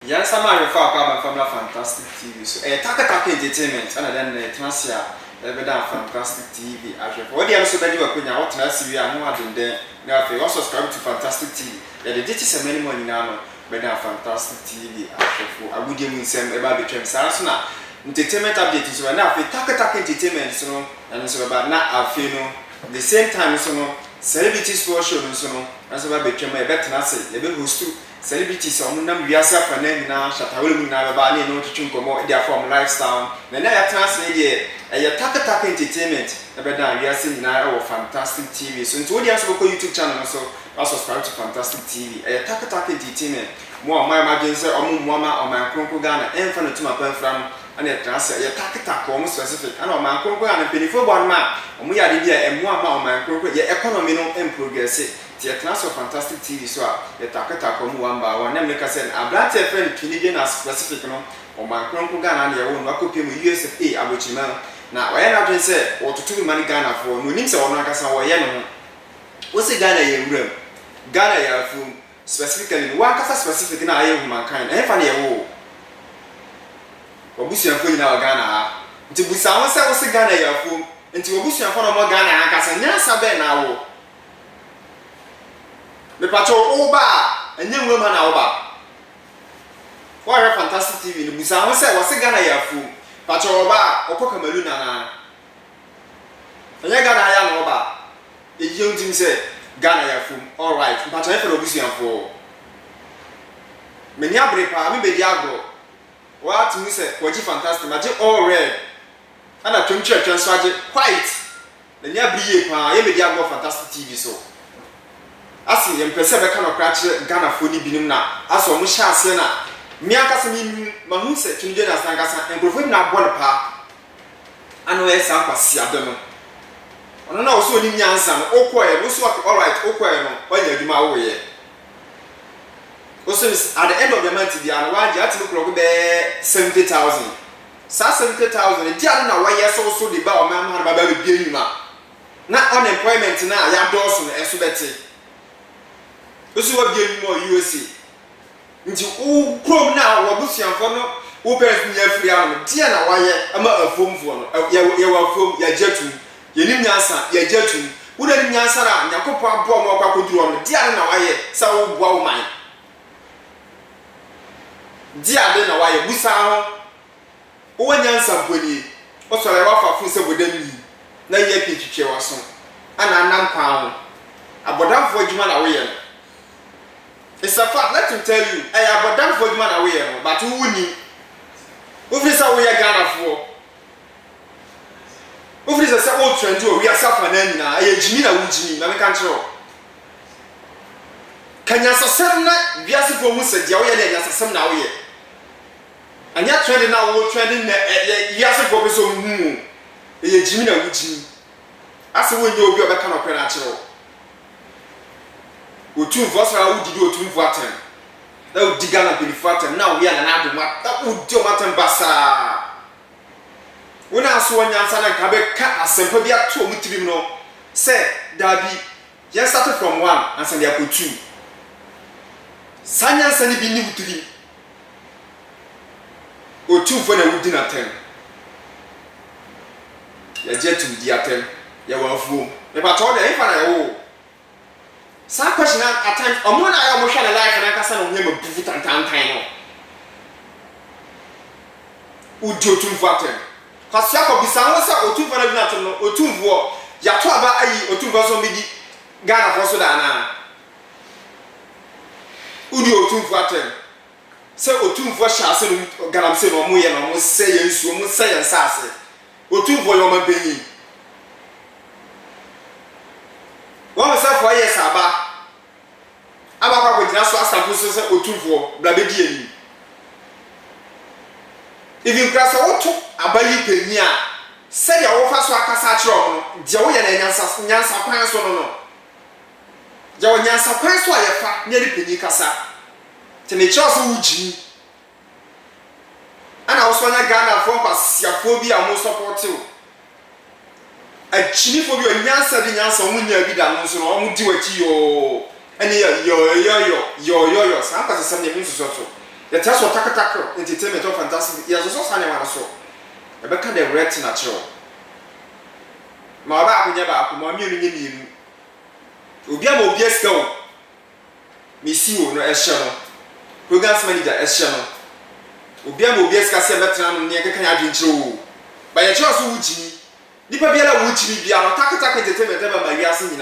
Yes, I'm a refer from Fantastic TV. So, a Taka entertainment, and then Transia, Fantastic TV. What the other that you are putting out, we are more than there. Now, if you also subscribe to Fantastic TV, the digits are many money now, but now Fantastic TV. I would even say about the Sarasuna. Entertainment update is now for Taka entertainment, so, and so about now, I feel the same time, so, celebrity sports show, so, as about became a better say, the host too. Celebrities are number we are for name now, Shatawil Navabani, no to Chunko, their form lifestyle. Then I translate a Taka entertainment, the better we are seeing now or Fantastic TV. So, into the YouTube channel, also subscribe to Fantastic TV, a Taka entertainment. More my emergency or Mama or my Kronko Ghana, and to my pen from and a translate a Taka almost specific. And on my Kronko and a penny for 1 man, and we are the and one man, my Kronko, your economy no progress. The class of Fantastic TV so the Taka one by one. Like I said, I'm glad to friend Canadian as specific no or my Kronko Ghana and your own copy with USA Abuchima. Now, I have to say, or to 2 money Ghana for no names or Nakasa or Yano. What's a Ghana in room? Ghana ya specifically one casa specific in our mankind. And funny a war. Obusian for in our Ghana. To be someone was a Ghana ya fool, and to Obusian for more Ghana and Casanya Ben now. The patrol Oba, a young woman Oba. Why a Fantastic TV? The Busan said was a Ghana Yafu, Patrol Oba, or Cocamaluna. And I got a young Oba. The young team said, Ghana Yafu, all right, but I for Obusian for Menyabre, maybe Diago. What you said, what you fantastic, magic all red. And a twin church and strategy white. The near BA, maybe Diago Fantastic TV so. Asi yempese beka no krache Ghana foni binim na aso mo hya ase na mi akasa mi mahu se tunje na sankasa enkrofo na bol pa ano esa kwasi ade no ono na oso ni nyansa no okoye no so all right okoye no wanya adwuma wo ye oso at the end of the month dia no waje ati no be 70,000 sa 70,000 dia na wa ye so de ba o ma ma ba be bienima na unemployment na ya doso no eso beti osu wa bia mo USA nti u krom na wo busianfo no wo parents ni afiri am dia na waye ama afomfo no ye wa fom ya jetu ye nim nyansa ya jetu wo da nim nyansa ra nyakopo abo mo kwa koduro no dia na waye sa wo bua wo man dia de na waye busa ho wo nyansa mponi o so le wa fa fun se bodami na ye pitwitwe waso ana nam kwa ho abodamfo adwuma na wo ye no. It's a fact, let him tell you. I have done for the man away, but who wouldn't? Who is a way I got for? Who is a old trend? We are suffering now. I Jimina Wujimi, I can't show. Can you sustain that? We are supposed to say, Yaway, as a son now. And you're trending now, we're trending yes, for so moon. A Jimina Wujimi. As a window, you're back on a natural. Otu vosa wo didi otu mfuatem na wo diga na belifatem na wo ya na adoma na wo di o matem basa wona aso wanyansa na ka be ka asempa bi ato mu tirim no say dabi you started from 1 and send ya ko 2 sanyansa ni bi ni wutiri otu fo na wo di na 10 ya jetu di atem ya wa fuom e ba to de e fa na ya wo. Some question at times, or more I almost had a life and I can send him a buffet and time. Would you two fatten? Because Yako be someone or 2 for nothing or 2 for Yataba or 2 for somebody Ghana for Sudana. Would you 2 fatten? Say or 2 for Shasson or Galamson or Muyan or must say yes, you must say and sassy. Or 2 for your penny. One was for yes, Abba with Nassau Samples or 2 for Blabedi. If you cross a took a bayi penia, say your offer Casatron, Joyan and Yansa Pansono. Joyan Yansa Panso, near the Penicasa. Tenichos Uji. And I was one a Ghana for Pasiaphobia most supportive. A chiniphobia and Yansa the Yansa when you be done, so I won't do it to you. And yo, some person send them into so. The test of Takataka entertainment of fantastic. Yes, also Sunday one so. I beckon the red natural. My back never up, my million. Ubiamo Biesco. Miss you no Eshano. Programs manager Eshano. Ubiamo Biesca Sebatran near Canadian Joe. By a choice Wuchi. Nipa Biela Wuchi be our Takataka entertainment ever by Yasin.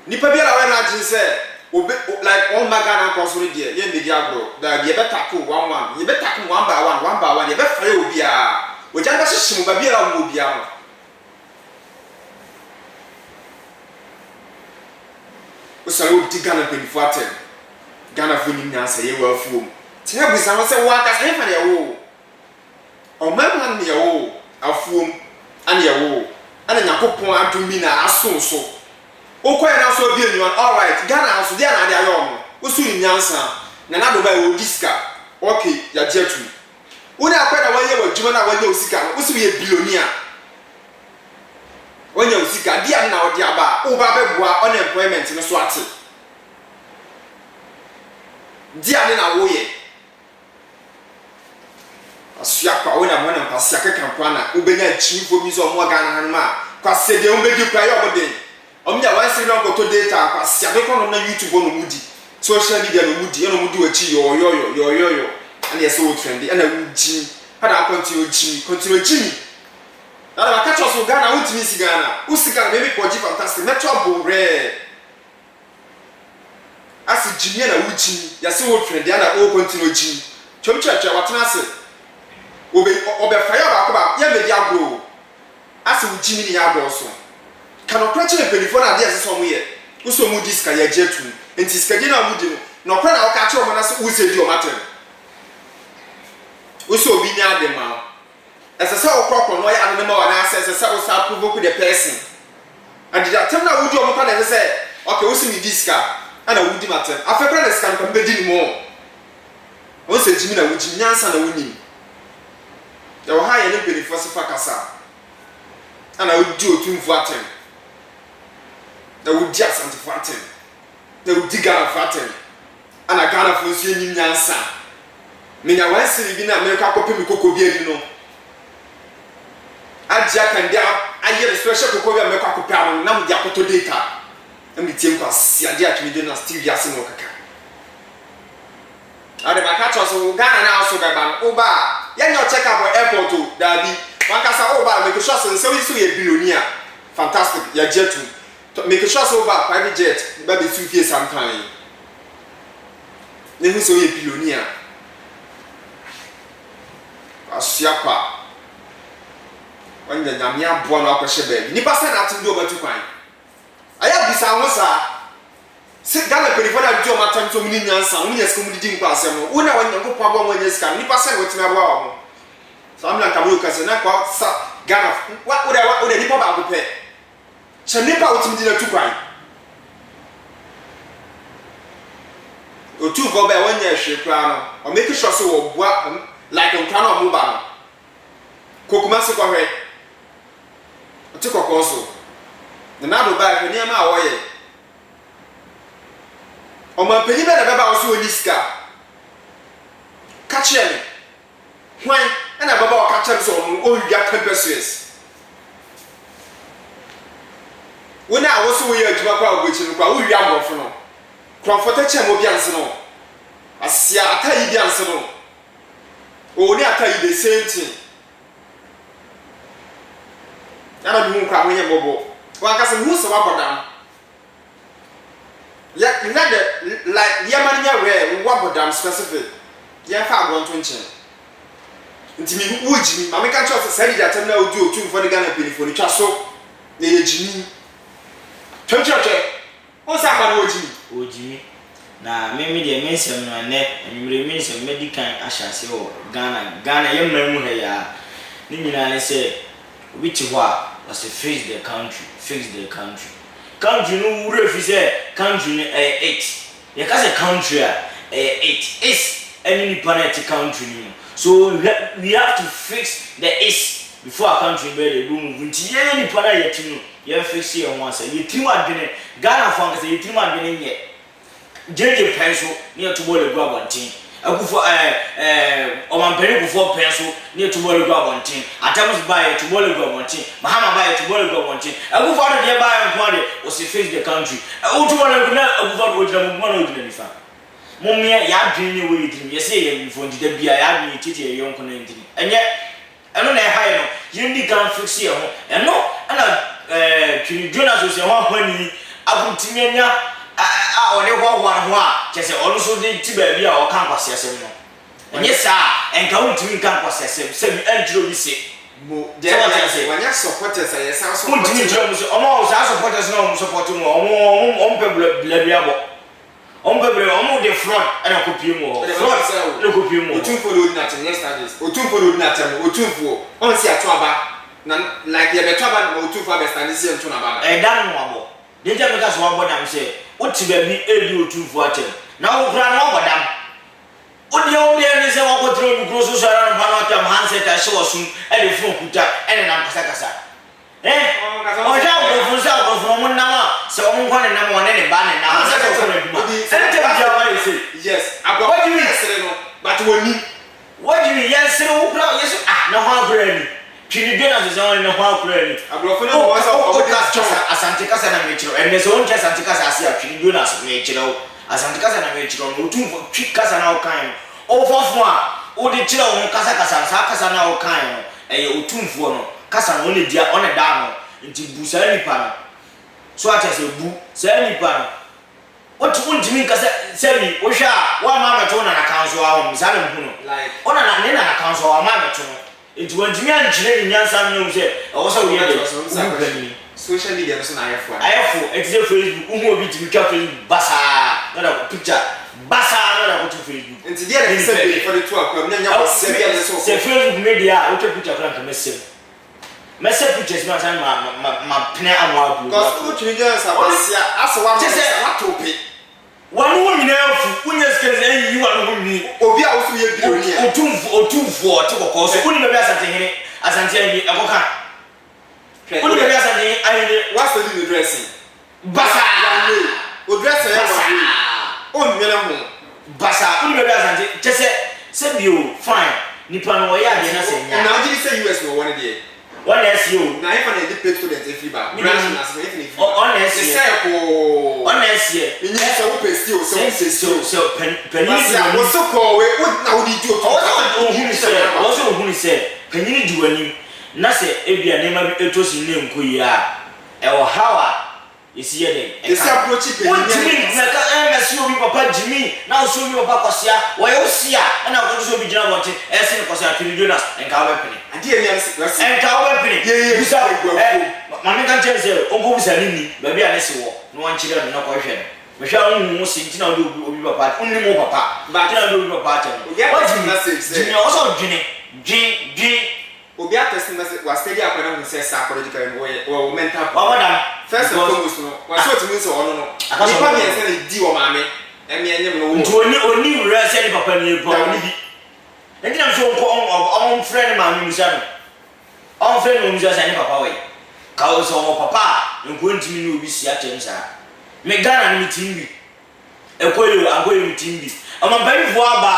Nipa Biela when I just said. Like all Magana consulate here, ye Diablo, that you better tackle one, you better tackle one by one, you better fail Bia, which I was a Babia Mubia. Salute to Ghana been flattened. Ghana winning answer, you were fool. Tell me someone say, what has happened your woe? Or man, your woe, a fool, and your woe, and a Yapopon to Mina as so. O kwa na so bi enyo all right Ghana so dia na dia yo wo su nyansa na na do ba wo diska okay ya jetu wo na kwa na wanye wadwuma na wanye osika wo su ye billionaire wanye osika dia na wo dia ba wo ba beboa unemployment no so ate dia na wo ye asua kwa wo na mo na mpasia keka kwa na wo benya chifo bi so mo Ghana han ma kwa se de wo bedi kwa yo bodin Omya wa se no go data kwase abekọ no na YouTube no mudi social media no mudi no mudi wachi yo and yes so trend and wuji hada continue jimi na ba catch us Ghana wutimi si Ghana usika maybe koji fantastic metro bore asi jimi na wuji ya se wo trend and o continue jimi chomchacha watena se obe fire ba ya media grow asi wujimi ni ya do so Can I catch a telephone idea somewhere? Uso mudiska ya jetu. Enti skagina mudi no kwa na waka cho mana so use di o matter. Uso bi nya de ma. Ese se okoko no ya ade ma wa na ase se o sa provoke the person. And that time na wudi o mo pa na say, okay, usi mi diska ana wudi matter. Afekra na scan kan be di mo. O se jimi na wudi nyansa na wuni. Ya wo ha ya ne pelifo se fa kasa. Ana wudi otumfu atem. That would just anti-fatten. They would dig out of fatten. And I got a function in Yansa. Mina once in America, copy me cocoa beer, you know. I jack and down, I hear a special cocoa and make a pound, now the apple data. And the team was see a dear to me, then still yassing no caca. I never catch us who got an house of a Oba. Yan your check up airport to Darby. One casa Oba, make a shot and so it's a billionaire. Fantastic, ya jetu. Make a shot over private jet, but it's 2 years sometime. Then who's so a billionaire? A siapa. When the Namia born up a shebe, Nipa send out to do over 2 points. I have this answer. Sit down for the job at time to millions, and we are community pass. When I want to go problem when you scan, Nipa send what's my wow. So I'm like a look as a knockout, Ghana. What would I Nipa about to pay? Chanipa utimdina tukwai. Otu go be when you share plan or make sure so like on plan or mobile. Kokuma se kwa he. Otiko konso. Na na do ba he niam a wo ye. O man peni be na be ba wo so oniska. Catch me. Hwan na baba o catch me so o wia campus. When I was away at Jabba, which is quite young for no. Comforted Chamobians, I see a Taibians, only I tell you the same thing. I don't know how many mobile. One cousin who's a wabber like Yamania rare, wabber dam specific. Yeah, 520. Into me, would you? I make a choice to say that I know do 2 for the Ghana penny for the chasso. They Jimmy. Church, what's happening with you? Jimmy. Now, maybe the mention my neck and you remain some medical ashes. Ghana, young man here. Nimina say, which was to fix the country. Country, no refuse, country, 8. You can't say country, 8. It's any planet country. So we have to fix the is before our country be the room. Until any planet yet, you fix it once. You think what Ghana funk, you think what yet. JJ pencil near to boil a grab one thing. akufo omampere kufo penso ne tumole go abontin atams buy tumole go abontin mahama buy tumole go abontin akufo ado de buy nko de o se face the country o tumole go na akufo do jira mo na odina nifa momia ya adwin ne we edin ye se ye mfo ndida bia ya adwin titi ye yonko na ndin enye eno na high no yendi gan fix ye ho eno ana twini Jonas o se ho ahwani abutimenya one ho a kese ono so de ti ba bia o kan kwase asem no enye sa enka untimi kan kwase asem se bi andro bi se mo je wanya supporters ya sa so untimi jiro mo so omo sa supporters no mo support mo omo bla bia bo omo bla omo de front ana ko pie mo front na ko pie mo otumfo lo na ten yesterdays otumfo lo na ten otumfo on si ato aba na like ye beto aba na otumfo aba stand si nto na aba dan no abo de ntia meka so abo dam se oti ba bi edi otumfo atem na wo kra na abo dam odi obi eni se wo ko tro bi kro so so ara no ba no atem handset a she wo sun e de fun kuta ene na kasa kasa o ja wo fun sa wo fun mo na ma se wo mo na mo ne ba ne na se ko na duma ene te bi awa say yes abo what do you say no but woni what do you yes se wo kra yes na ho akra ni twini Jonas se won na ho akra ni abrofo na wo sa o asante kasa na me chiro ene se won che asante kasa ase a twini Jonas me chiro asante kasa na me chiro no otumfo twi kasa na o kan o fofo a o de chiro won kasa kasa sa kasa na o kan no eye otumfo no kasa no ne dia one da no nti busa nipa no so acha se bu se nipa no otu untimi kasa semi o hwa wa ma meto na kan so a o misale mhu no like ona na ne na kan so wa ma meto no nti wantimi ankyere ni nyansa me se o so we de social media no so na ayefo etize Facebook uhu obi timi twa Facebook basa na da picture basa na da ko Facebook nti dia na se for the two akwa na nya se bia so se Facebook media o twa picture kra ka message pictures ma san ma pene amwa blue because o twini Jonas abasia ase wa ma topi wanu wo nyina afu unya skeze yi wanu wo ni obi a wo so ye billionaire otumfo te kokko so uni be asante hene asante yi akoka uni be asante ayine what's the dressing basa o dress ya wa o nwele ho basa uni be asante chese se bio fine nipa no ya de na se nya na odi se US no one dey one SEO na if an edit student if you ba branch na se if you on SEO se say ko on SEO ni se wo pesti o so penini wo so ko we na wo di ju o ohun se penini di wani na se ebia nema bi etosi ne nkoyi a e wo hawa isi ye den esi approach penini na ka na si obi papa Jimmy na so obi papa Kosia wo ye osia na ko so obi jina wonte esi ne Kosia twini Jonas enka wo pene ade emi asi enka wo pene bisa mama kan chese onko bisa nini ba bia ne se wo no wan chire no ko hwe me hwa hu si ntina obi papa unni mo papa ba tina obi papa cha what you message Jimmy also dwene obi atest message was steady akwana hu say psychological wo mental madam first and foremost no was what means ono no nipa me say na di wo maame emi enyem no wo oni wura say ni papa ni po ni bi entina so on friend maame musa no on friend musa say ni papa we ka o so papa nko ntimi ni obi si atem sa me Ghana ni timbi ekoyo agoyo timbi amambani vo aba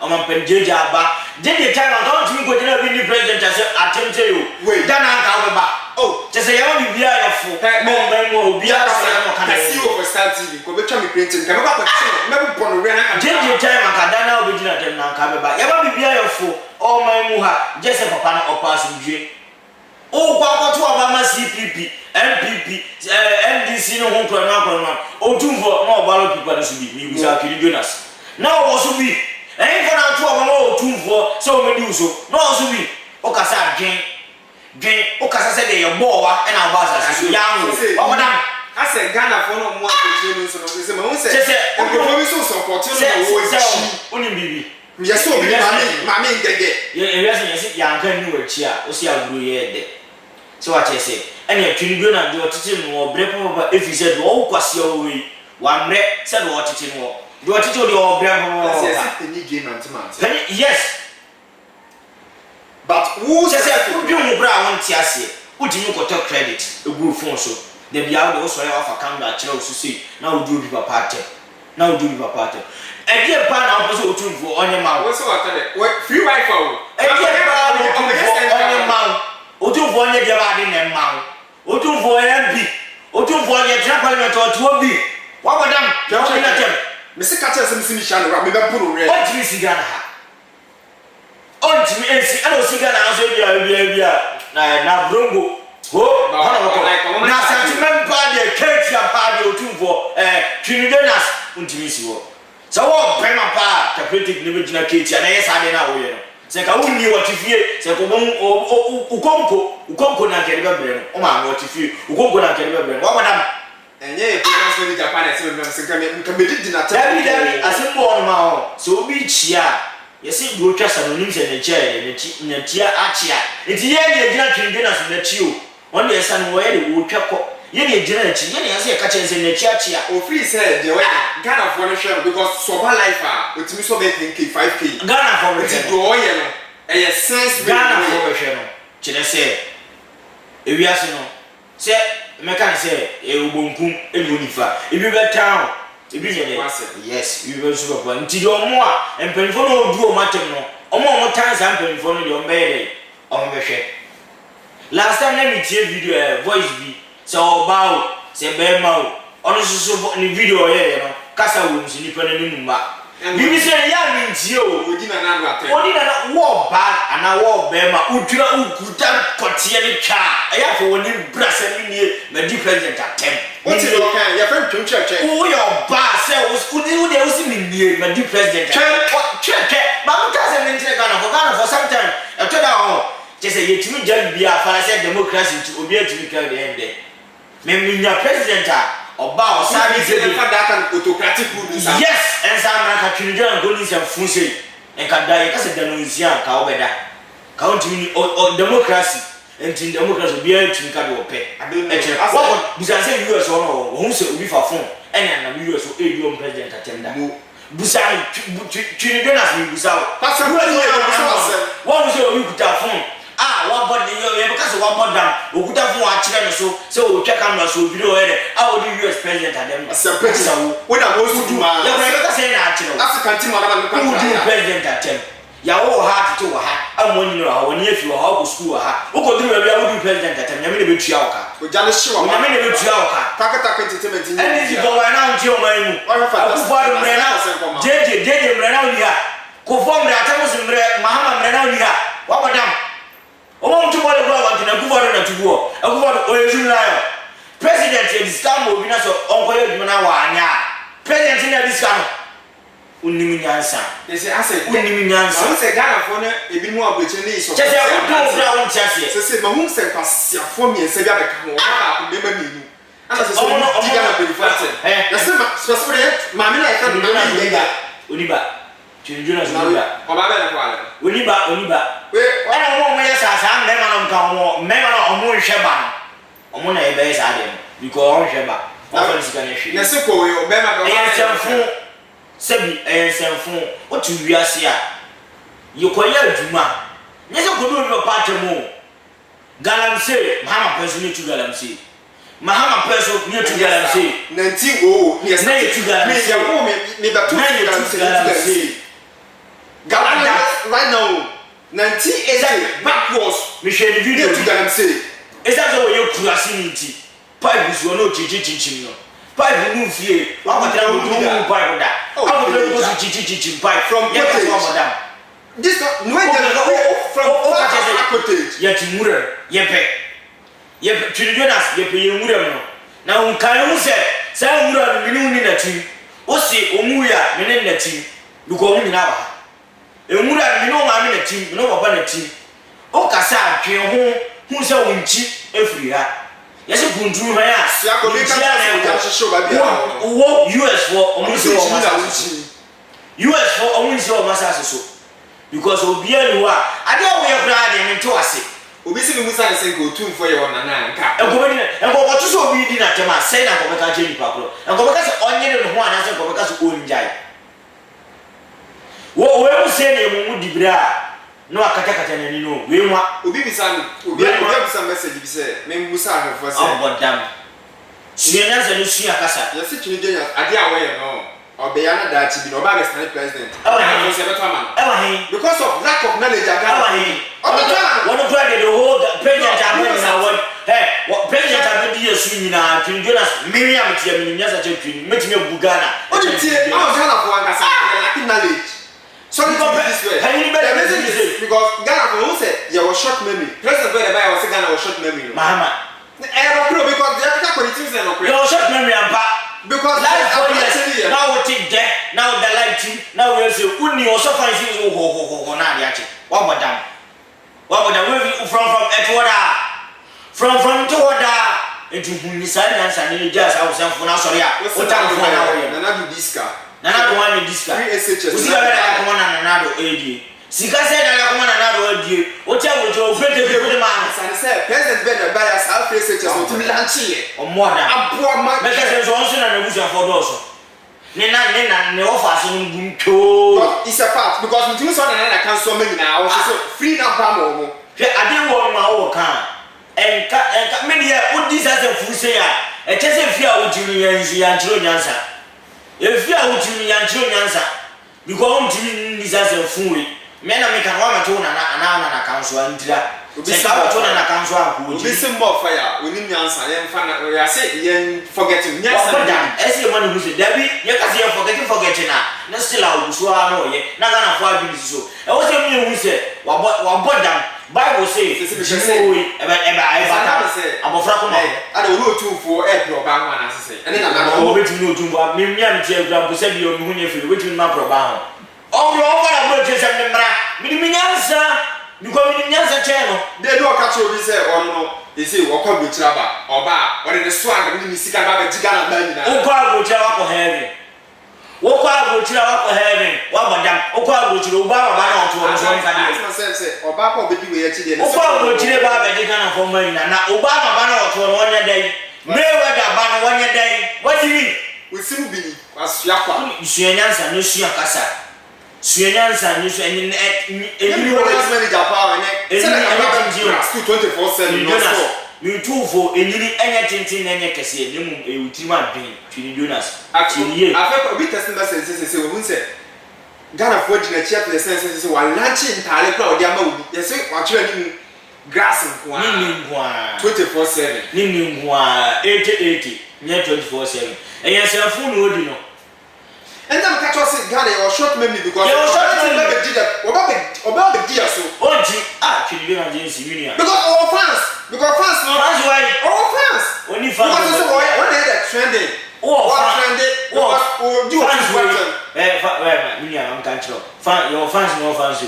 amampenjeja aba jeje time account mi ko jina bi ni president ase attempt yo we Ghana ka wo ba oh just yawo bibia ya fo mo bibia sa mo kana see over Star TV ko betwa mi printing ka ba kwachi me bi bono we na ka jeje time akadana obi jina tem na ka be ba yawo bibia ya fo o man mu ha jese papa na opass ndwe o kwa to Obama CPP MPP MDC no ho kro na otumfo na obalo pipa na so bi mi busa Twini Jonas na o so bi for na to Obama otumfo so o medi uso na o so bi o kasa dwen o kasa se de ye bowa e na ba so ya ngo o madam ase Ghana for no mo akotire no so no se ma won se o ko bi so support no wo chi oni bibi yes o bi mami ngege ye yes ya nkan ni wachi a o si aguru ye de so what you say ene Twini Jonas do titi no bre papa efise do o kwase o we wa mre se do titi no do titi o de o bre papa yes penny game antimant penny yes but who say ku bi mu bra won ti ase o di mi ko to credit e group phone so de bia o de o so ya ofa camera kire o susu na o do bi papa atem na odu papa atem e die pa na opo so otumfo onye ma wo so wata de free wifi o e die pa na otumfo onye ma otumfo onye dia ba de ne ma otumfo MP otumfo onye tra parliament otuo bi wa badam jawo ina tem me se ka tell me sha no me be puru re o tiri sigana ha o tiri ensi ana o sigana aso bia na brongo ho na sentiment pa de ketia pa de otumfo Trinidanas untimi si wo so wo bema pa tapeti ne be gina ketia na yesa de na wo ye no se ka wunni watifie se ko bon ukonko na kere be bre no o ma watifie ukonko na kere be bre no wa madam enye program so ni Japan e se be se ka me didi na tabi asembo on ma ho so obi chia yesi go twa sanonim se ne chia ne chia achia enti ye ne gina Trinidanas na chi o on ye san wo ye de wo twako ye ne gina na chi ye ne yase ka chense ne chia chia o free say de we Ghana for no share because so ba life a otimi so be 10k 5k Ghana for me ti do ye no e ye sense Ghana for be hwe no kire se ewiase no se meka se ubonkum eni onifa ebi be town ebi je yes ebi be so ba nti do mo a empanifo no odu o matem no omo tan sa empanifo no de o mbeye o be hwe last time na me tie video voice bi se o ba o se be ma o ono so ni video ye no kasa wo nsi nipa na nemu ma bibi se ya mi ntie o odi na na ate odi na wo ba ana wo be ma utira ukuta kotie ni twa ya fo woni brasa ni nie na di president atem o ti do kan ya friend twum church wo yo ba se wo de wo si ni nie na di president che ba mo ka se ni ntie Ghana for sometime e to da ho je se yetimi jan bia fa se democracy to obi atimi ka de ende me minya president oba osari se de fada kan autocratic rule sa yes en sa na ka Trinidanas go ni se funse en ka dai ka se denunsia ka obeda ka ontimi o democracy enti democracy obi atimi ka de ope e che what busan se US ono wo se obi fa phone enya na US o edu president atenda busan Trinidanas ni busan pasa wo se obi kuta phone wa body ye because wa bodam okuta fun wa kire no so se o twa camera so video here o di US president adem se pesa wo na mo su duma ya bra ka se na akire African team na ba o di president atem ya wo ha to wa ha amoni no ha woni afi wa ha ko school wa ha o ko duru bia wo di president atem nyame ne betua wa ka o ja no hye wa nyame ne betua wa ka taka entertainment ni eni di go wa na nti o man mu ko fa mre na jeje mre na oni ha ko fo mre atem so mre mahama mre na oni ha wa bodam o mtu mole kwa wantina kuva na tubuo akuva oyezulayo president e discam obi na so onkoye dwuma na wa anya president ni discam unimi nyansa ese ase unimi nyansa on se Ghana fo na ebi mu abreche ni so chese o do fra on chese se ma hum se kwasia fo mi se bia be ka ho ba ko be ma minu ana se so di Ghana pe fate ya se ma so so de ma mi na e ka na mi ya oniba Trinidanas oniba o ba be na kwa oniba we ana mo ye sa me ma no nka mo me ma no mo hwe ba no mo na e be sa de because on hwe ba o fa sika ne hwe na se ko we o be ma be e semfu sebi e semfu o tu wiase a yekoye adwuma nye se ko do no pa twemo galamse mahama peso ne tu galamse mahama peso ne tu galamse 19 yes na tu galamse me ya ko me ba tu galamse Ghana right now 1980 backwards Michel video to them say is that so you curiosity pipe is no chichi no pipe no fie wa ma tell me do pipe da how do you go to chichi pipe from madam this no from cottage yet mure ye Trinidanas ye pe mure no na unkan mu se say mure mi ni na ti o se omuya mi ni na ti duko mu ni na ba emura mi no ma mi na ti mi no papa na ti o kasa atwe hu se wonchi efiri ha yesi kuntu ha ya sia ko bi ka show ba bia wo US for omunsi wo US for omunsi wo masase so because obi anu a ade wo ye kra de mi to ase obi si mi musa de se ko tun for ye wona na nka enko to so obi di na tema sei na ko be ka che ni pakro enko be ka se onye ne ho ana se ko be ka se onjai wo we say na mu dibra no akata na ni no we nwa obi bisa bisa message bi say me musa ha for say bodam suya na se no suya kasa ya se Trinidanas ade a we no Obiana that you know about the president. Because of lack of knowledge, I got one of the whole president. Hey, what president I be a swing now? Can you just Miriam make me a Bugana? What do you say? I was kind of one lacking knowledge. So you go this way. Because Ghana for who said you was short memory. President Biden was Ghana was short memory. Mahama. Because the African politicians are not your short memory and because life for years now we take death, now the light now we say Uni also finds you what about them? What about them from Edward? From Toda into Hunissan and just I was for now sorry. What time for now? Nana do this car. Nana one in this car. We see another AD. Sika said I come on another AD. What I will do friend the man. I said President Ben by us our SHS to Milanchi or more than a poor man. Because also and a for those. Nena no fashion to it's a fact because we do something I can't so many now. So free now Pamo. I didn't want my own car. And many what this as a fool say a chess if you are with you and Joe Yansa. If you are with you and Joe Yansa, you go home to this as a fool. Men are making one tone and an council and this council would be some more fire. We need answer. I say, yen forgetting. Yes, as you want to say, Debbie, you can see forgetting now. No, still out, so I know ye. Not gonna 5 minutes so. I was a me who said, what bought down. Bible says, I'm a frack. I don't know two for April Bang, as I say. And then I'm over to know to what Mimian to send you on which will not provide. Oh, you're over a purchase and the bra. Minimianza, you go in the channel. They don't catch you, they say, or no, they say, walk up with Traba, or bar, or in the swag, and you see about the Tigana man. Oh, God, go to our heaven. Walk out, go to our heaven. What madame, oh, God, go to Obama, or to myself, or back of the way today. Oh, God, go to the Baba, they can't for money. Now, Obama, banner to 1 day. Mayweather, banner 1 day. What do you mean? We still be as Yapa. Suenians and Nusia Casa. Suenians and Nusia and anyone else many Japan and 24/7. You too for anything any Cassia, you Tima being to Jonas. Actually, I felt a bit testing messages. Who said Ghana forging a chapter the senses while lunching Talico, Yamamu, yes, actually grass and 24/7. Ning 80 near 24/7. And yes, a full would you know. And then catch us in Ghana or short memory because you're short about the dear so. Oh, actually, you're against union. Because all fans, fans, why? All fans. When you find one head trending. Oh, trending. Oh, do I'm can't fan your fans, no fans.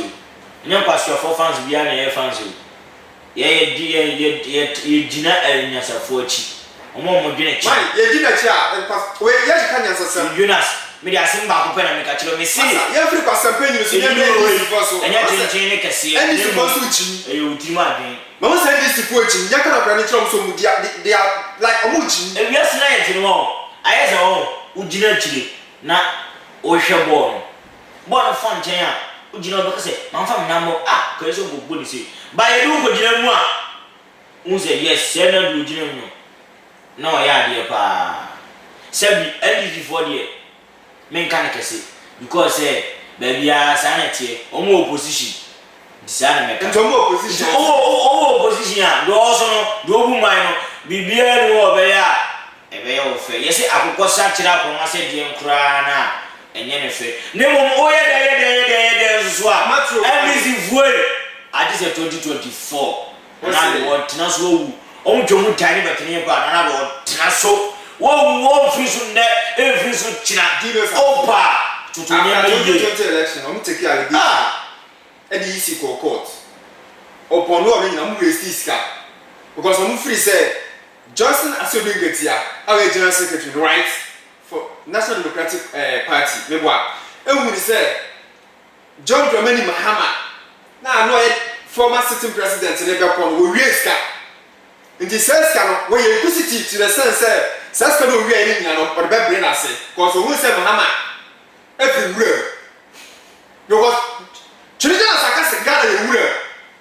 You pass your 4 fans behind your fans. Yeah, Gina and Yasa Forchi. Omo dwene cha ye dwene cha we ye ka nyansa sam Jonas me dia sim ba ko pe na me ka kire me si ye free pastor pe nyu so ye me so enya chinchin ne kase eni si fo so chi e yo ti ma den ma wo say this fo chi ya ka na kra ne kire so mu dia like omu chi e wi asina ye ti no aye se o ugina chire na o hwe ball fan chen a ugina be ka se ma fa me na mo ka so gbogbo ni se ba ye du ko gina mu a un say yes se na du ugina mu no ya dia pa sebi ndg for there men kan kese because baby ya sanete omo opposition disana meka omo opposition opposition ya do also no do bu man no bibia no obeya ebeya ofe yesi akokọ sa kira ko ma se die nkura na enye ne fe ne mom oye de so a ndg for adi se 2024 na le what na so wu on jomu tani ba kini ba na ba tina so wo free so ne e free so china opa tutu ne ma yi 2020 election on take ya bi e di isi court upon no na mu resist because on free say Johnson Asobin Getia our general secretary right for National Democratic Party mebwa e hu ni say John Dramani Mahama na no former sitting president ne be kon wo wies ka in the sense can when you positive to the sense sense can we any na no or be brain ase cause who say Mahama everywhere because children saka se Ghana ye wura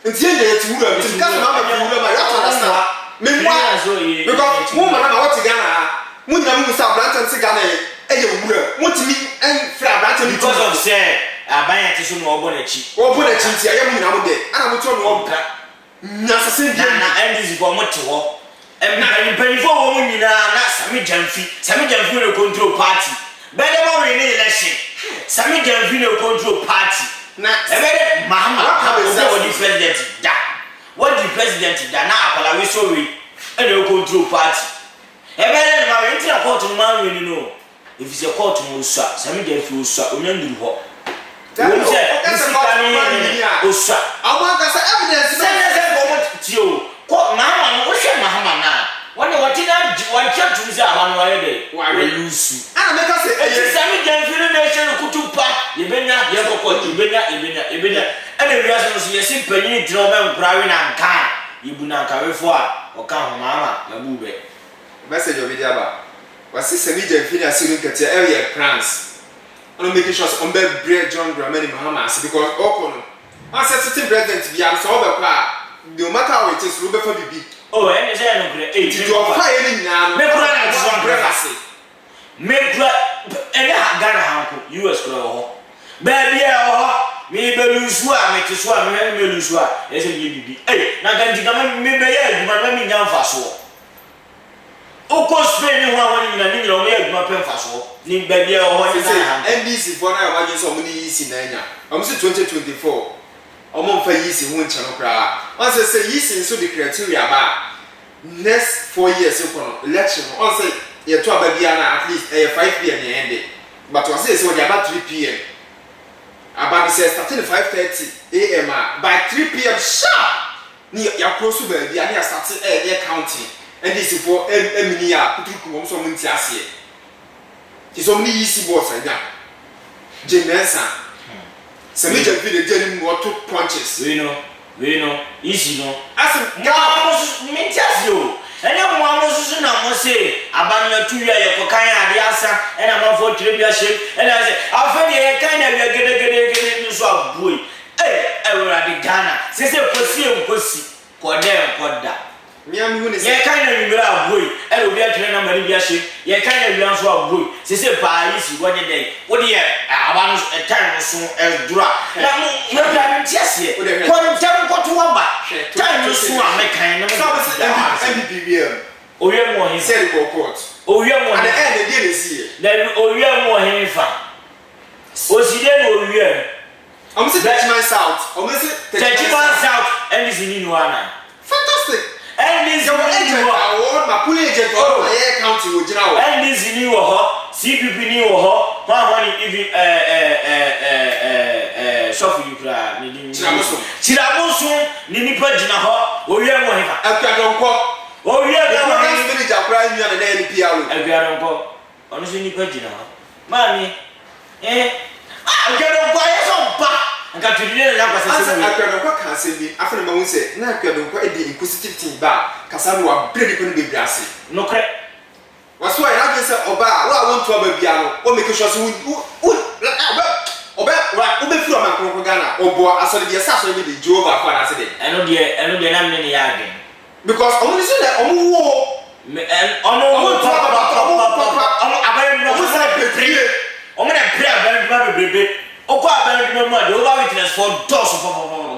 nti ye ye ti wura nti ka na ma wura ma you understand me why because mu Mahama what Ghana mu na mu sa brand nti Ghana ɛyɛ wura motimi ɛmfra abrante no because of say abanya te so no obo na chi obo na chi nti ayɛ mu nyina mo de ana mo to no ɔbra nyasase bi na NDC ko mo te hɔ mpanyinfo wɔ mu nyinaa na Sami Jamfi no control party bɛde mo win election Sami Jamfi no control party na ɛbɛde Mahama what the president da what the president da na akola we so we ɛna control party ɛbɛde ma we ntia court no ma win no if is a court mo so Sami Jamfi o so onya nduru hɔ o say osua awon kasa evidence sɛ go mo tio ko Mahama no wo hwɛ Mahama na wọ́n wọ́n ti náà wọ́n ti àtúntò sí àwọn ọmọ ayé dẹ̀ wọ́n lùsù. Ana mẹ́ka sẹ́ ẹ̀yẹ Sami Jamfi ní ẹ̀ṣẹ̀ ní kutu pa yẹ̀bẹ̀nyà yẹ̀ kọ̀kọ̀ yẹ̀bẹ̀nyà ẹ̀nà ìwé asọ̀ nso yẹ̀ sí mpanyini tìrọ̀ ọmọ nkùràwé nà nkà yẹ̀bu nà nkàwéfọ́ a ọ̀ka ahomama yẹ̀bu bẹ̀. Message obi di aba wasi Sami Jamfi ní asiri nkẹtẹ ẹ̀ yẹ plans ọ̀nà making sure ọ̀n bẹ brẹ John Dramani Mahama ase because ọkọ no wọ́n sẹ́ sitting president bi a sọ ọbẹ̀ kọ́ a no matter how it is ló bẹ́ fọ́ bìbí. Oh, and is there no great? Did your fire in now? Make one and one breakfast. Make one and I got a handful. US grow. Baby, me lose one, make this one, me lose one. There's a baby. Hey, now can you come? Me, you might me down fast. Of course, spending one in a million, me, my pen fast. Need baby, or what is that? NBC for now, I just only easy Nanya. I'm saying 2024. Omo fa yisi hu nche no kra on say yisi so the criteria ba next 4 years ko election on say ye to aba bia na at least 5 pm ye end but on say we about 3 pm about say starting 5:30 am by 3 pm sharp ni ya cross ba bia na start counting and this for emini ya kutuku mo so mo nti ase ti so ni yisi boss aga jenensa Sami Jamfi the journey more 2 punches. We know, easy no. As God mentas you. And you want to know, say, abandon 2 years, you can answer, and I'm for trivia shape. And I say, I'll find you kind of get into a boy. Hey, I will have the Ghana. Says a pussy, Koda. Miam is a kind of boy, and will be a trainer, Maria shape. You kind of answer a boy. Says a Paris, one day. What do you have? A time soon as Dura. You're driving yes, here. What time got to one back? Time soon, I make kind of MBBM. Oh, you're more, he said, go court. Oh, you're more, and the end they didn't see it. then oh, you're more, he found. Was he then, oh, yeah? I'm saying Dutchman South. I'm saying Dutchman South, and this in Inuana. Fantastic. And this your agent, my police agent, oh, yeah, county, would you know? And this in you, CPP knew her, one even suffer you cry, Chiraboso, Nini Pagina, oh, yeah, after I don't call. Oh, yeah, I'm going to cry you on the NPR. I don't go. Honestly, Nini Pagina. Mammy, I can't buy some back. I got to do that. I can't say, after the moment, say, now I can't quite the inquisitive thing back, Cassandra, pretty couldn't be grassy. No crack. What's why I can say, Oba, I want to have a piano, or make a shot Obe from Ghana, or boy, I saw the assassin with the Jehovah for us today. I know the name in the again. Because only so that on war and on all talk about baby. Oh, I remember the over witness for doors of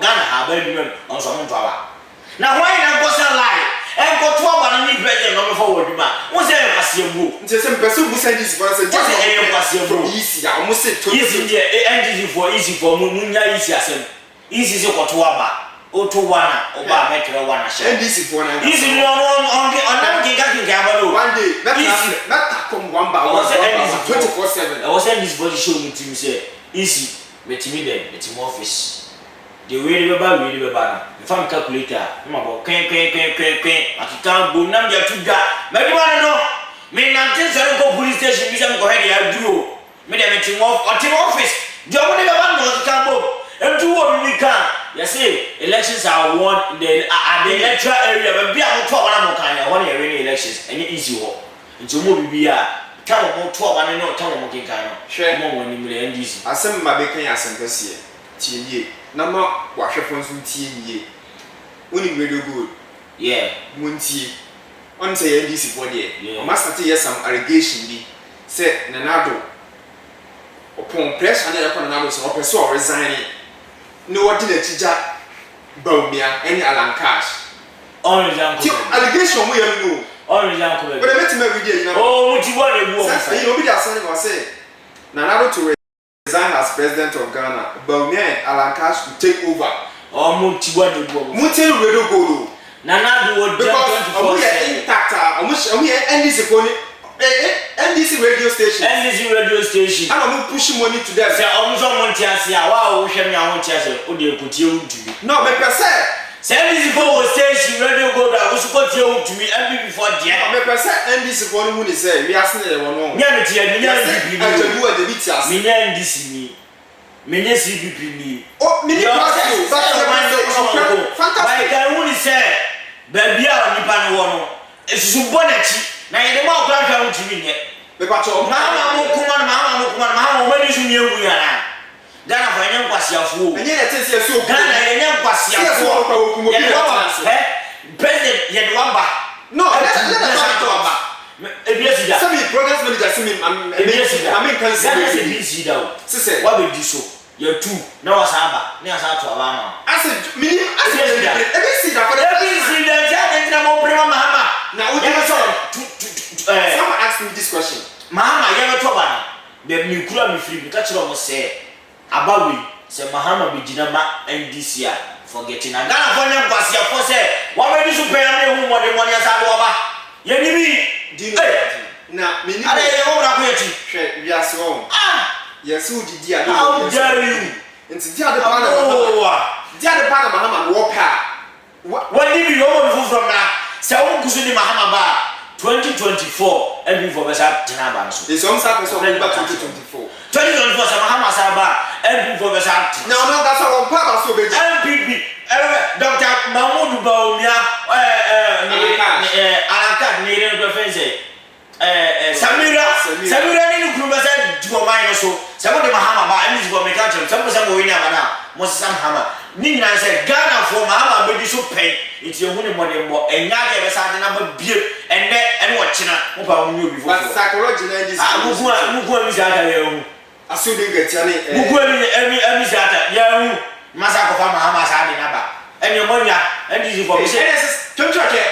Ghana. I remember on some power. Now, why not go some lie? And go to one and president number forward. What's there? I see a book. Just some person who said this was a easy. I almost said to easy easy for Munya easy as him. Easy to Waba. Otowana, Oba, Metro one. And this is one. Easy on Gabano. One day, not come one by 24/7. I was saying this body show me to say, easy, met me there, met him office. The way we baba, if I'm calculator, I'm about I can't go now. You to that. Maybe one know. Me nothing. Go police station. Me some go ahead. I do. Me them met him off. Or team office. Job only one knows can't go. And do what we can. You see, elections are won in the electoral area. But be able to talk about kind of one year elections. And easy work. Into more be a town more 12 and no town more kind of. Share more when you NDC. I send my baking as an here. Tie. Nama wahwe fon so tie nie. Oni very good. Yeah. Muntie. On say NDC for there. O ma start yes some irrigation bi. say Nanado upon pressure na yakɔ Nanado so ɔpɛ so resign no what did teacher Baumia any Alan Cash orange uncle allegation we know orange uncle but I met him every day oh what you want to say you know be that saying was say Nanado to resign as president of Ghana Baumia and Alan Cash to take over oh muti what you want muti redo go Nanado would because intact NDC radio station. NDC radio station. And I'm pushing money to them. Say, I'm so Montiasia. Wow, we have me on Montiasia. Oh, they put you to me. No, but per se. Say, NDC station radio go down. We support you to me every before the end. No, but per se, NDC for who is say, we are saying, no. Yeah, but yeah, me and you are the Vitias. Me, NDC, me, CBP. Oh, me, fantastic. But I only say, baby, I'm the one. It's Subonetti. Na yede ma okra hwa ntumi nye me pacho mama mo kuma wani su nye wu yana Ghana fa nye nkwasiafo enye na tese so Ghana yenye nkwasiafo president yede wamba no let wamba ebiesida some progress manager see me I mean can say ebiesida o sise wa be di so ya tu na wasaba na asa to abama ase mini ase ebiesida for ebiesida ja na mo prema mahama now someone asked me this question. Mahama, you never told me. The Mikura me free. Catch it on say. Abawi say Mahama be jinama NDC forgetting. And Ghana for them was here for say. What will you pay me who more the money as I do? You need me. Now, me. Are you over here? We are so. Yes, who did you? How dare you? It's the other part of the other part of Mahama walk. What did you know from now? Say, who could see Mahama bar? 2024 every for besa tinaba so it's almost up so 2024 Mahama Saba every for besa no that's all papa so be MPP Dr. Mahmoud Baumia Alaka ni re defense Samira ni ku besa duo mine so some of the Mahama ba any go make catch some go win na mo sam hama ni na say Ghana for Mahama be so pay it's your money mo enya ge besa de na ba bie and what china mo pa mo bi but psychology na this mugu mi zata ya hu asudi ngetiane mugu mi zata ya hu masa ko fa Mahama sa de na ba enye monya ndisi for me say chomchoke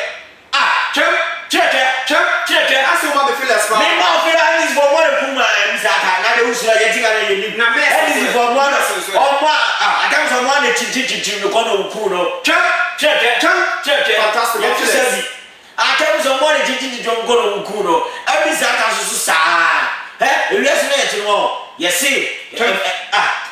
cheke aso ma be feel as far me ma feel as for mo de kuma mi zata na de usura ye tinga na ye ni na me ndisi for mo o ma adam so mo na chichi no kono ukuru no cheke fantastic Atem so money titi jongo nkuno abi zaka susu saa we yes na yeti no yes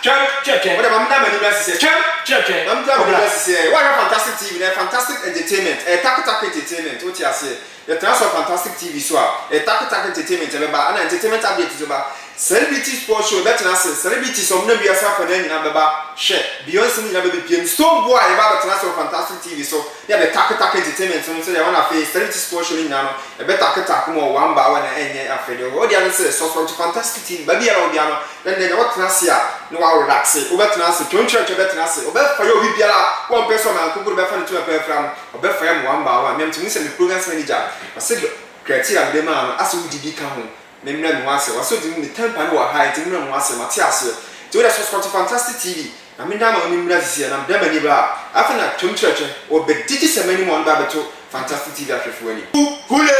check what am na mani bless say check I'm glad bless say what fantastic TV na fantastic entertainment tak entertainment what you say the transfer fantastic TV so tak entertainment be ba na entertainment update so ba celebrity sports show that na say celebrity so na bia sa fa na nyina be ba share Beyonce nyina be biem Stone Boy e ba transfer fantastic TV so ya be tak entertainment so say one of celebrity sports show nyina no e be tak mo one by one enye afede o dia no say so fantastic TV ba bia o dia no then what transfer no wa relax o be transfer church be transfer o be fa yo bi biara one person man kokoro be fa no to be from o be fa am one by one me say me program manager I said criteria be man as we did ka ho me mra me wase waso di me tempa no wa high ti mra me wase mate ase ti we dey so fantastic TV na me da ma oni mra sisi na da ma ni bra afa na church o be didi semani mo ba beto fantastic TV afefu ani hule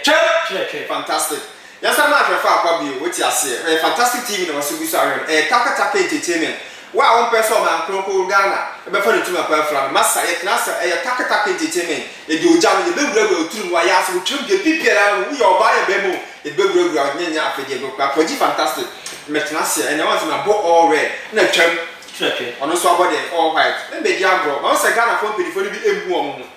check fantastic ya sa ma afefu akwa bi o ti ase fantastic TV na waso bi so awen taka entertainment wa one person man kroko Ghana e be fa ni tuma pa fra massa e class e taka entertainment e di oja no be gura oturu wa ya so trum de pipiera wo yo ba ya be mo e be gura nyanya afede be kwa poji fantastic metnase e na want na bo all red na twam ono so abode all white e be di agro ma se Ghana for pedifo bi emu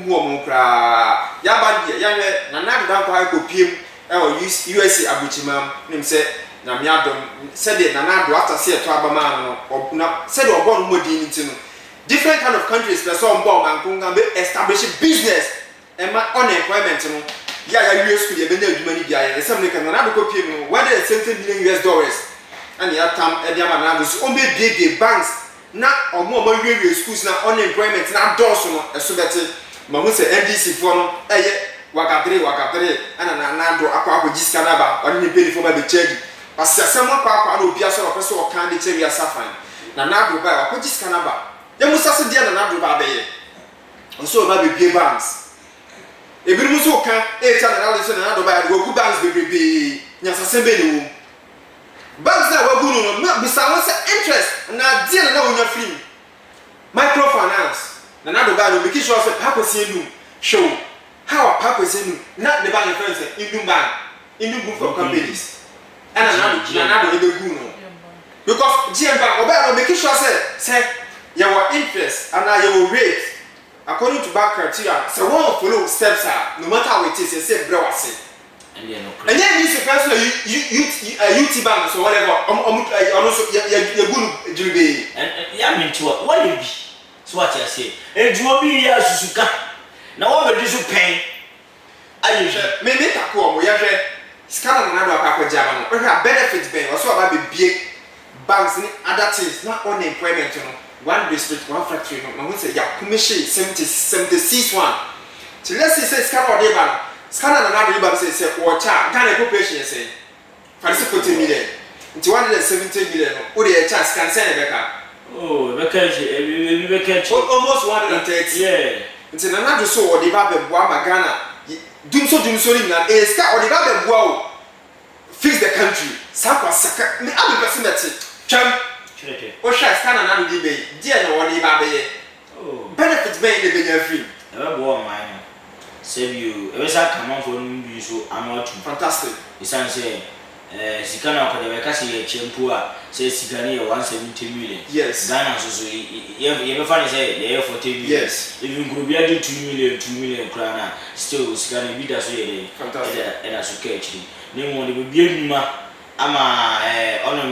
omo kra ya ba die ya we na da ko ha ko piem e o USA abuchimam nim se na mi adom said na na do after say to abama no na said obo no modi nti no different kind of countries person on man kunga be establish business and my unemployment no ya US school ye be na adwuma ni bia ye some nka na do kopie no whether $70 million and ya tam e dia ma na so on be big banks na omo schools na unemployment na doors no eso bete ma mu say NDC for no eye wakadre ana na nado akwa jiska na ba oni ni peli fo ba be chedi pasi asemo akwa na obi aso opeso o kan de chedi asafan na nado ba akwa jiska na ba ye musa se dia na nado ba be ye nso ba be bie banks ebi mu so kan e cha na nado so na nado ba ya go ku banks be nyasa se be ni wo banks na wa gu no bisa won se interest na dia na wonya free microfinance na nado ba no be ki sure se pa ko si enu show how a purpose in not the bank friends in group for companies and another good no because GM bank oba make sure say your interest and your rate according to bank criteria so one follow steps are no matter how it is say bro say and then this person UT bank so whatever also you good jube and yeah mean to what you be so what you say e juo bi ya susuka na wo be disu pen ayi me tako mo ya hwe scanner na do akwa jama no hwe benefit ben so aba be bie banks ni other things na unemployment no one district one factory no who say ya commission 76 one so let's say scanner dey ban scanner na do ba say wo cha Ghana population say for 40 million nti 170 million no wo dey cha scan say na beka oh beka almost 130 yeah nti na do so wo dey ba be boa ma Ghana dumso ni na eska o dey ba be boa o fix the country sakwa saka me abi person meti twam chirete o sha scanner na do dey be dia na wo dey ba be ye oh benefit be dey be nya free e ba boa man save you e be sa come on for no so another fantastic isan say sika na ko de be ka se ye chempu a say sika na ye 170 million yes Ghana so ye be fa say ye 40 million yes even go be ade 2 million krana still sika na bi da so ye fantastic e da so ka chiri ne mo de be adwuma ama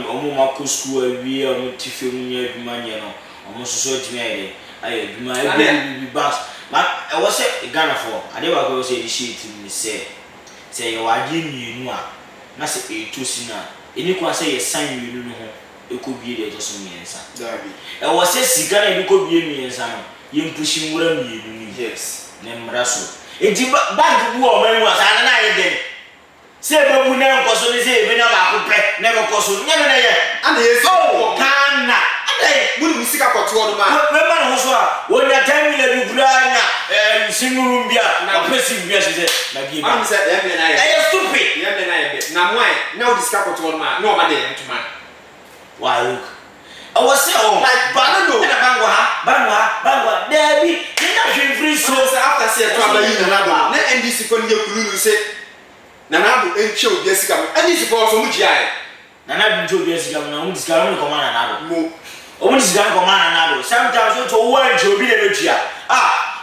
omo ma ko school awie omo tife mu nya adwuma nye no omo so so timi aye adwuma e bi banks ma e wo say Ghana for ade ba ko say initiative ni say ye wade mienu a na se eto sina eni kwa se ye san mienu no ho ekobie de to so miensa dabi e wo se sika na ekobie miensa no ye mpushi nwura mienu ni yes ne mra so enti bank bu o man wa sa na ye den se ba mu na nkoso ni se be na ba ko pre ne be koso nya na ye ana yes oh kana adai bunu sika kwato no ma me ma no so a wo na 10 million du branya singuru mbia na pesi mbia se na bi ba am se ya me na ye e stupid ya me na ye be na mo ai na o sika kwato no ma no ma de ntuma why look I was say oh like banano na bangwa debi ni na hwe free so after say to abayi na nado na NDC ko nye kululu se na nado enche obi asika mo NDC ko so mu gia e na nado nche obi asika mo na mu disika mo ko ma na nado mo o mu disika ko ma na nado sometimes so wo enche obi na tua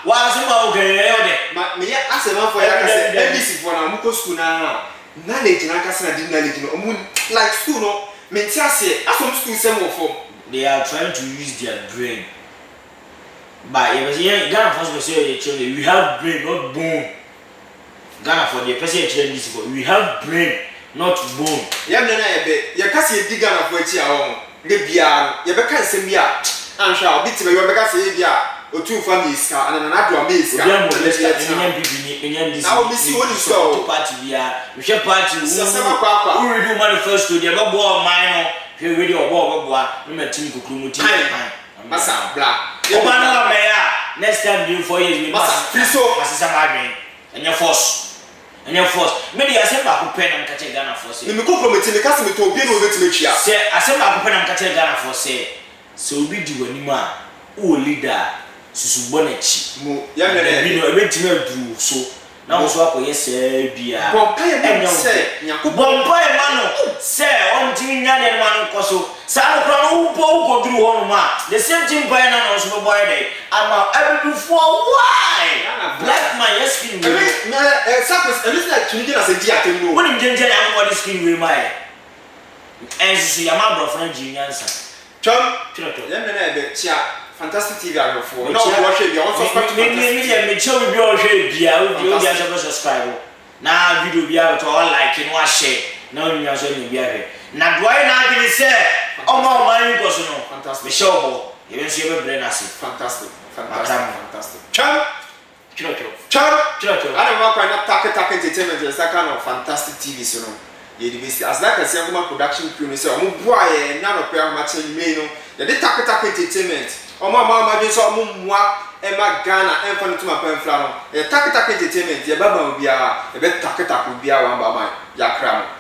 wa so ma o ke e o de ma me ya asema for ya ka se NDC for na mu ko school na knowledge na ka se na di knowledge no mu like school no menti ase asom school sem wo form they are trying to use their brain but Ghana for say we have brain not bone Ghana for the person this for we have brain not bone ya me na ye be ya ka se di Ghana for achi a wo de bia ye be ka nsem bia anhwa obi tibe ye be ka se ye bia otu fa mi iska ana na do amazing obi am le sta enya bibi ni enya this na obi si woni so party bia we share party sasema kwa we do manifesto de babo o man no hwe we de obo babo no matim kokuru mu ti masa bla oba na me ya next time you 4 years we masa fiso masisa madwen enya force me de asem ba ko pen na mkache Ghana force ni me compromise ni kasi me to obi na obi time twia se asem ba ko pen na mkache Ghana force se obi di wani ma o leader susu bonachi mo ya me bi no ebetime adu so na wo so akoye se bia bompa se nyako bompa e mano se on tin nya ne mano koso sa no kro no wo duru ho no ma the same thing boy na no so boy dey ama every for why black man yes skin we me sapos elise like tuni na se di atemu woni mjenje na body skin we mai ensu ya ma bro friend ji nyansa chom tiro ya me na ebe chia Fantastic TV agofo na wo hwe bia won subscribe to me chew bi o hwe bia o bi a subscribe na video bia to like no a share na o nya so ni bia hwe na do ai na bi se o ma man ko so no me show bo ye ben so ye be brain ase fantastic fantastic cham Church. I don't know why Taka Entertainment is that kind of fantastic TV, so no. As like I say, I'm production crew, so I'm boy, none of prayer match in Meno. The Taka Entertainment. Oh, my mama just saw Mumwa, Emma Ghana, and Fanny to my pen flannel. The Taka Entertainment, the Baba will be a bet Taka will be a one by my Yakram.